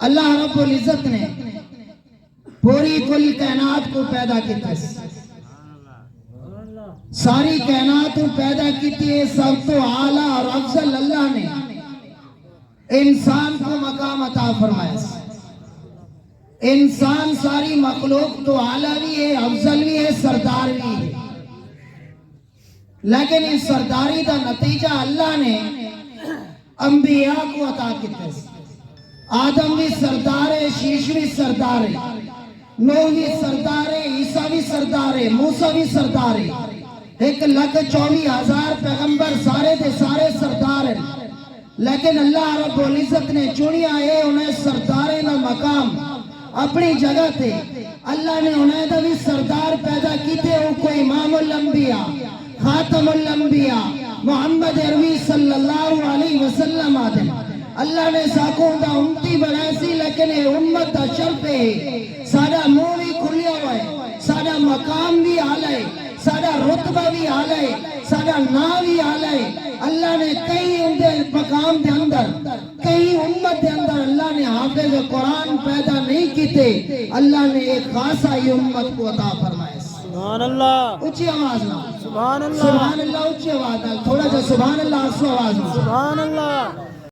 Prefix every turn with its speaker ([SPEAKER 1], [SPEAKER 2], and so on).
[SPEAKER 1] اللہ رب العزت نے پوری کل کائنات کو پیدا کیتا ہے، ساری کائنات کو پیدا کیتی ہے، سب تو اعلیٰ اور افضل اللہ نے انسان کو مقام عطا فرمایا ہے۔ انسان ساری مخلوق تو اعلیٰ بھی ہے، افضل بھی ہے، سردار بھی ہے، لیکن اس سرداری کا نتیجہ اللہ نے انبیاء کو عطا کیتا ہے۔ آدم بھی سردار ہے، شیش بھی سردار ہے، نوح بھی سردار ہے، عیسیٰ بھی سردار ہے، موسیٰ بھی سردار ہے، 1,24,000 پیغمبر سارے دے سارے سردار ہیں، لیکن اللہ رب العزت نے چنیا ہے انہیں سردارے دا مقام اپنی جگہ تھے۔ اللہ نے انہیں دا بھی سردار پیدا کیتے، وہ کو امام الانبیاء خاتم الانبیاء محمد عربی صلی اللہ علیہ وسلم آدم اللہ نے ساکوں دا امتی بنائے سی، لیکن یہ امت دا شرف ہے، سارا منہ بھی کھلیا ہوا ہے، سارا مقام بھی آلہ ہے، سارا رتبہ بھی آلہ ہے، سارا نام بھی آلہ ہے۔ اللہ نے کئی مقام دے اندر، کئی امت دے اندر اللہ نے حافظ قرآن پیدا نہیں کیتے، اللہ نے ایک خاصا ہی امت کو عطا فرمائے۔
[SPEAKER 2] سبحان اللہ،
[SPEAKER 1] اچھی آواز نہ،
[SPEAKER 2] سبحان اللہ،
[SPEAKER 1] سبحان اللہ، اچھی آواز نہ، تھوڑا جا سبحان اللہ، اچھی آواز نہ،
[SPEAKER 2] سبحان اللہ۔